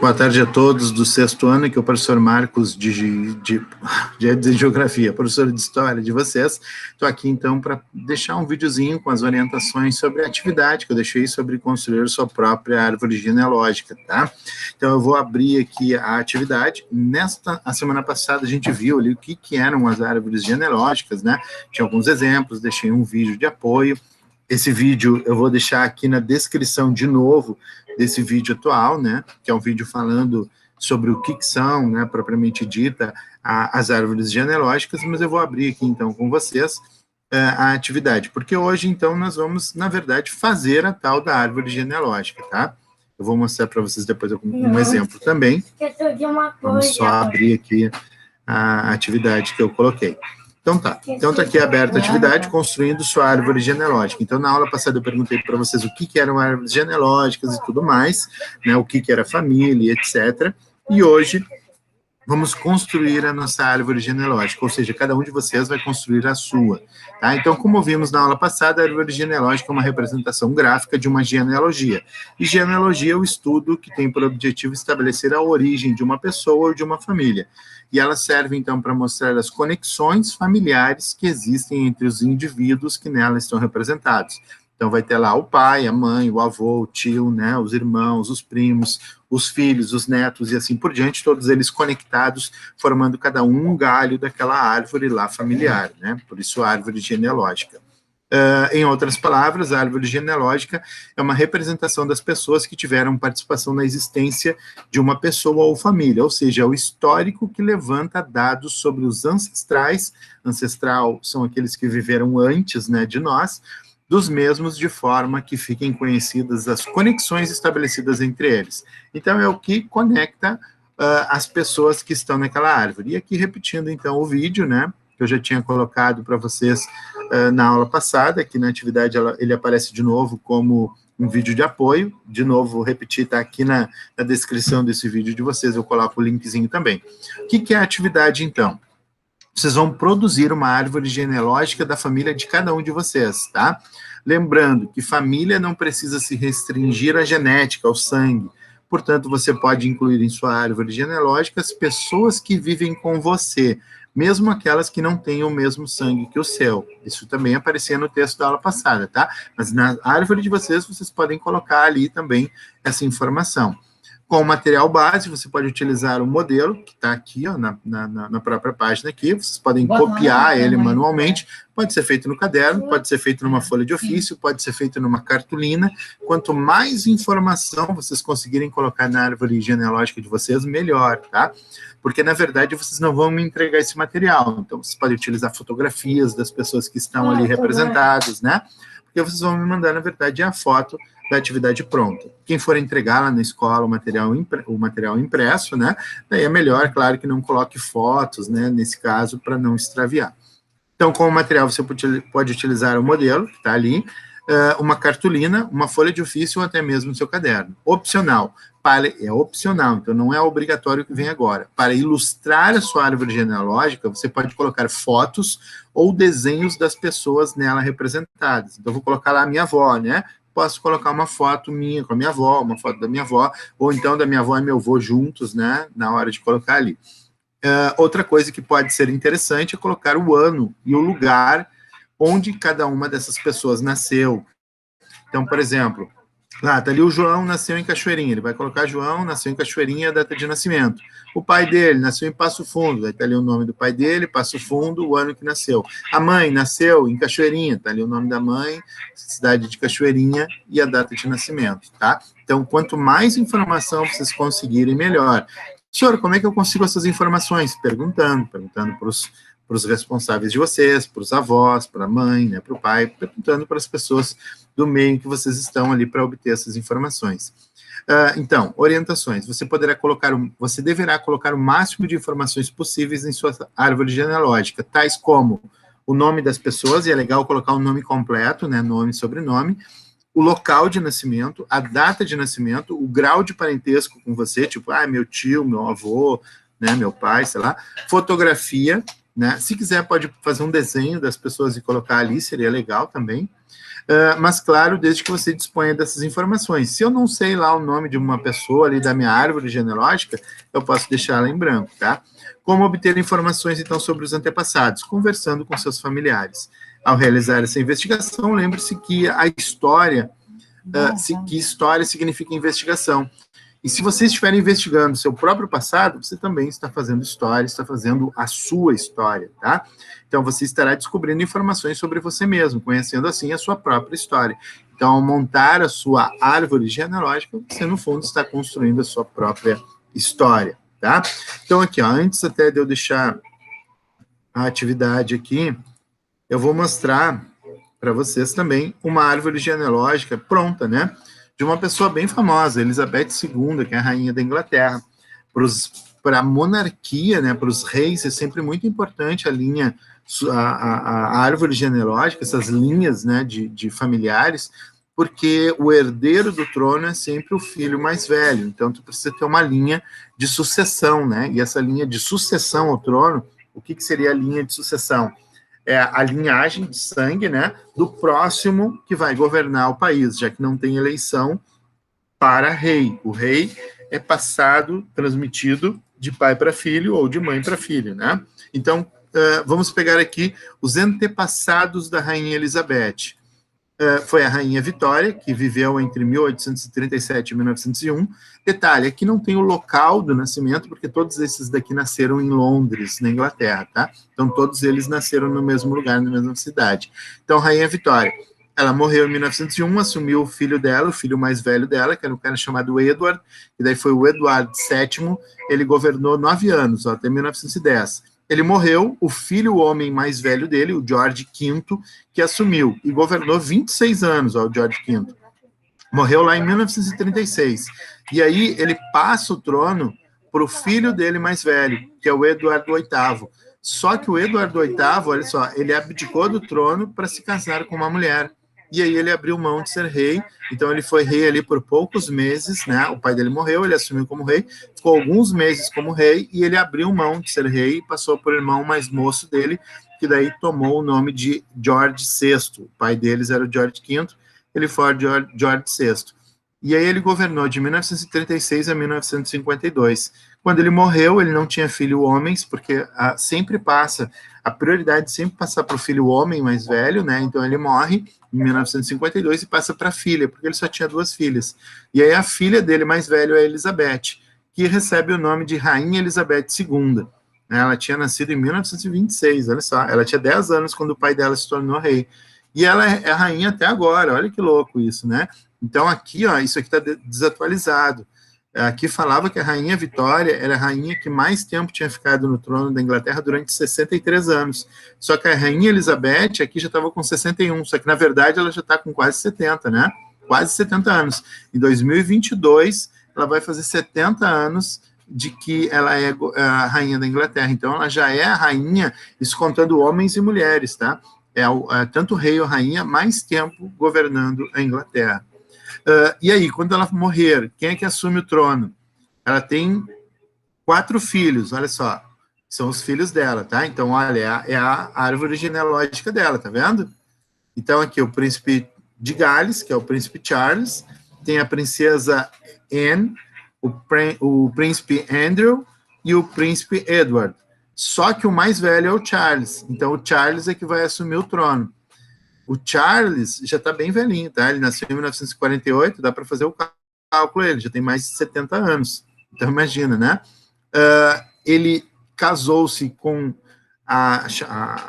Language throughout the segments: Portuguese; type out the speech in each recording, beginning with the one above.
Boa tarde a todos do sexto ano, aqui é o professor Marcos de Geografia, professor de História de vocês. Estou aqui, então, para deixar um videozinho com as orientações sobre a atividade que eu deixei sobre construir sua própria árvore genealógica, tá? Então, eu vou abrir aqui a atividade. A semana passada, a gente viu ali o que eram as árvores genealógicas, né? Tinha alguns exemplos, deixei um vídeo de apoio. Esse vídeo eu vou deixar aqui na descrição de novo desse vídeo atual, né, que é um vídeo falando sobre o que são, né, propriamente dita, as árvores genealógicas, mas eu vou abrir aqui, então, com vocês a atividade, porque hoje, então, nós vamos, na verdade, fazer a tal da árvore genealógica, tá? Eu vou mostrar para vocês depois um exemplo também. Vamos só abrir aqui a atividade que eu coloquei. Então tá. Então tá aqui aberta a atividade, construindo sua árvore genealógica. Então na aula passada eu perguntei para vocês o que eram árvores genealógicas e tudo mais, né, o que era família, etc. E hoje vamos construir a nossa árvore genealógica, ou seja, cada um de vocês vai construir a sua. Tá? Então, como vimos na aula passada, a árvore genealógica é uma representação gráfica de uma genealogia. E genealogia é o estudo que tem por objetivo estabelecer a origem de uma pessoa ou de uma família. E ela serve, então, para mostrar as conexões familiares que existem entre os indivíduos que nela estão representados. Então, vai ter lá o pai, a mãe, o avô, o tio, né, os irmãos, os primos, os filhos, os netos e assim por diante, todos eles conectados, formando cada um galho daquela árvore lá familiar, né? Por isso a árvore genealógica. Em outras palavras, a árvore genealógica é uma representação das pessoas que tiveram participação na existência de uma pessoa ou família, ou seja, é o histórico que levanta dados sobre os ancestrais. Ancestral são aqueles que viveram antes, né, de nós, dos mesmos, de forma que fiquem conhecidas as conexões estabelecidas entre eles. Então, é o que conecta as pessoas que estão naquela árvore. E aqui, repetindo, então, o vídeo, né, que eu já tinha colocado para vocês na aula passada, que na atividade ele aparece de novo como um vídeo de apoio. De novo, vou repetir, está aqui na descrição desse vídeo de vocês, eu coloco o linkzinho também. O que é a atividade, então? Vocês vão produzir uma árvore genealógica da família de cada um de vocês, tá? Lembrando que família não precisa se restringir à genética, ao sangue. Portanto, você pode incluir em sua árvore genealógica as pessoas que vivem com você, mesmo aquelas que não têm o mesmo sangue que o seu. Isso também aparecia no texto da aula passada, tá? Mas na árvore de vocês podem colocar ali também essa informação. Com o material base, você pode utilizar o modelo, que está aqui, ó, na própria página aqui. Vocês podem copiar ele manualmente. Pode ser feito no caderno, pode ser feito numa folha de ofício, pode ser feito numa cartolina. Quanto mais informação vocês conseguirem colocar na árvore genealógica de vocês, melhor, tá? Porque, na verdade, vocês não vão me entregar esse material. Então, vocês podem utilizar fotografias das pessoas que estão ali representadas, né? Porque vocês vão me mandar, na verdade, a foto da atividade pronta. Quem for entregar lá na escola o material impresso, né, daí é melhor, claro, que não coloque fotos, né, nesse caso, para não extraviar. Então, com o material, você pode utilizar o modelo, que está ali, uma cartolina, uma folha de ofício ou até mesmo o seu caderno. Opcional. É opcional, então não é obrigatório que venha agora. Para ilustrar a sua árvore genealógica, você pode colocar fotos ou desenhos das pessoas nela representadas. Então, eu vou colocar lá a minha avó, né? Posso colocar uma foto minha com a minha avó, uma foto da minha avó, ou então da minha avó e meu avô juntos, né? Na hora de colocar ali. Outra coisa que pode ser interessante é colocar o ano e o lugar onde cada uma dessas pessoas nasceu. Então, por exemplo, lá tá ali o João nasceu em Cachoeirinha, ele vai colocar João nasceu em Cachoeirinha, a data de nascimento. O pai dele nasceu em Passo Fundo, vai estar ali o nome do pai dele, Passo Fundo, o ano que nasceu. A mãe nasceu em Cachoeirinha, tá ali o nome da mãe, cidade de Cachoeirinha e a data de nascimento, tá? Então, quanto mais informação vocês conseguirem, melhor. Senhor, como é que eu consigo essas informações? Perguntando para os responsáveis de vocês, para os avós, para a mãe, né, para o pai, perguntando para as pessoas do meio em que vocês estão ali para obter essas informações. Então, orientações. Você deverá colocar o máximo de informações possíveis em sua árvore genealógica, tais como o nome das pessoas, e é legal colocar o nome completo, né, nome e sobrenome, o local de nascimento, a data de nascimento, o grau de parentesco com você, tipo, meu tio, meu avô, né, meu pai, sei lá, fotografia, né, se quiser pode fazer um desenho das pessoas e colocar ali, seria legal também, Mas, claro, desde que você disponha dessas informações. Se eu não sei lá o nome de uma pessoa ali da minha árvore genealógica, eu posso deixar ela em branco, tá? Como obter informações, então, sobre os antepassados? Conversando com seus familiares. Ao realizar essa investigação, lembre-se que a história, que história significa investigação. E se você estiver investigando seu próprio passado, você também está fazendo história, está fazendo a sua história, tá? Então, você estará descobrindo informações sobre você mesmo, conhecendo, assim, a sua própria história. Então, ao montar a sua árvore genealógica, você, no fundo, está construindo a sua própria história, tá? Então, aqui, ó, antes até de eu deixar a atividade aqui, eu vou mostrar para vocês também uma árvore genealógica pronta, né? De uma pessoa bem famosa, Elizabeth II, que é a rainha da Inglaterra. Para a monarquia, né, para os reis, é sempre muito importante a linha, a árvore genealógica, essas linhas, né, de familiares, porque o herdeiro do trono é sempre o filho mais velho. Então, tu precisa ter uma linha de sucessão, né? E essa linha de sucessão ao trono, o que seria a linha de sucessão? É a linhagem de sangue, né, do próximo que vai governar o país, já que não tem eleição para rei. O rei é passado, transmitido de pai para filho ou de mãe para filho, né? Então, vamos pegar aqui os antepassados da rainha Elizabeth. Foi a rainha Vitória, que viveu entre 1837 e 1901. Detalhe, aqui não tem o local do nascimento, porque todos esses daqui nasceram em Londres, na Inglaterra, tá? Então, todos eles nasceram no mesmo lugar, na mesma cidade. Então, rainha Vitória, ela morreu em 1901, assumiu o filho dela, o filho mais velho dela, que era um cara chamado Edward, e daí foi o Eduardo VII, ele governou 9 anos, até 1910. Ele morreu, o filho, o homem mais velho dele, o George V, que assumiu e governou 26 anos, ó, o George V. Morreu lá em 1936. E aí ele passa o trono para o filho dele mais velho, que é o Eduardo VIII. Só que o Eduardo VIII, olha só, ele abdicou do trono para se casar com uma mulher. E aí ele abriu mão de ser rei, então ele foi rei ali por poucos meses, né? O pai dele morreu, ele assumiu como rei, ficou alguns meses como rei, e ele abriu mão de ser rei e passou por irmão mais moço dele, que daí tomou o nome de George VI. O pai deles era o George V, ele foi George VI. E aí ele governou de 1936 a 1952. Quando ele morreu, ele não tinha filho homens, porque sempre passa, a prioridade sempre passa para o filho homem mais velho, né? Então ele morre em 1952 e passa para a filha, porque ele só tinha 2 filhas. E aí a filha dele mais velha é a Elizabeth, que recebe o nome de Rainha Elizabeth II. Ela tinha nascido em 1926, olha só, ela tinha 10 anos quando o pai dela se tornou rei. E ela é rainha até agora, olha que louco isso, né? Então aqui, ó, isso aqui está desatualizado. Aqui falava que a rainha Vitória era a rainha que mais tempo tinha ficado no trono da Inglaterra durante 63 anos. Só que a rainha Elizabeth aqui já estava com 61, só que na verdade ela já está com quase 70, né? Quase 70 anos. Em 2022, ela vai fazer 70 anos de que ela é a rainha da Inglaterra. Então ela já é a rainha, isso contando homens e mulheres, tá? Tanto rei ou rainha, mais tempo governando a Inglaterra. E aí, quando ela morrer, quem é que assume o trono? Ela tem 4 filhos, olha só, são os filhos dela, tá? Então, olha, é a árvore genealógica dela, tá vendo? Então, aqui, o príncipe de Gales, que é o príncipe Charles, tem a princesa Anne, o príncipe Andrew e o príncipe Edward. Só que o mais velho é o Charles, então o Charles é que vai assumir o trono. O Charles já está bem velhinho, tá? Ele nasceu em 1948, dá para fazer o cálculo, ele já tem mais de 70 anos. Então, imagina, né? Ele casou-se com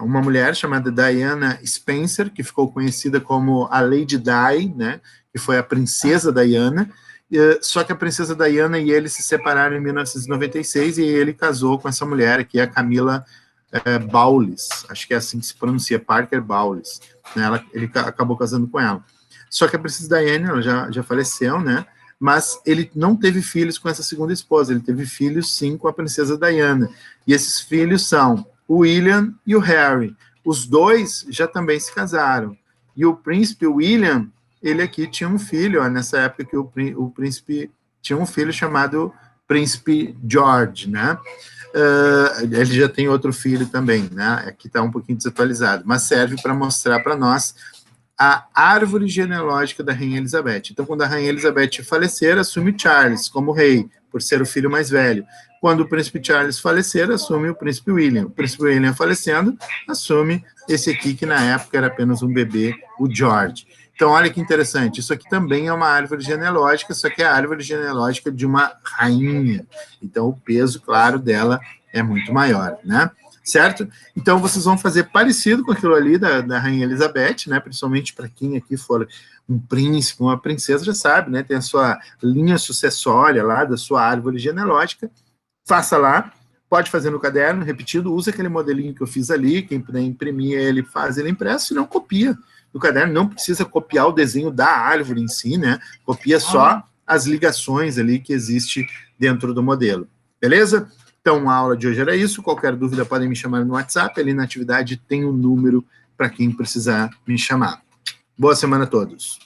uma mulher chamada Diana Spencer, que ficou conhecida como a Lady Di, né? Que foi a princesa Diana. Só que a princesa Diana e ele se separaram em 1996 e ele casou com essa mulher, que é a Camila Bowles, acho que é assim que se pronuncia, Parker Bowles, né? Ele acabou casando com ela. Só que a princesa Diana, ela já faleceu, né? Mas ele não teve filhos com essa segunda esposa, ele teve filhos sim com a princesa Diana. E esses filhos são o William e o Harry. Os 2 já também se casaram. E o príncipe William, ele aqui tinha um filho, ó, nessa época que o príncipe tinha um filho chamado Príncipe George, né? Ele já tem outro filho também, né? Aqui está um pouquinho desatualizado, mas serve para mostrar para nós a árvore genealógica da Rainha Elizabeth. Então, quando a Rainha Elizabeth falecer, assume Charles como rei, por ser o filho mais velho. Quando o príncipe Charles falecer, assume o príncipe William. O príncipe William falecendo, assume esse aqui, que na época era apenas um bebê, o George. Então, olha que interessante, isso aqui também é uma árvore genealógica, só que é a árvore genealógica de uma rainha. Então, o peso, claro, dela é muito maior, né? Certo? Então, vocês vão fazer parecido com aquilo ali da Rainha Elizabeth, né? Principalmente para quem aqui for um príncipe, uma princesa, já sabe, né? Tem a sua linha sucessória lá, da sua árvore genealógica. Faça lá, pode fazer no caderno, repetido, usa aquele modelinho que eu fiz ali, quem puder imprimir ele, faz ele impresso, se não copia no caderno, não precisa copiar o desenho da árvore em si, né? Copia só as ligações ali que existe dentro do modelo. Beleza? Então, a aula de hoje era isso. Qualquer dúvida podem me chamar no WhatsApp. Ali na atividade tem o número para quem precisar me chamar. Boa semana a todos.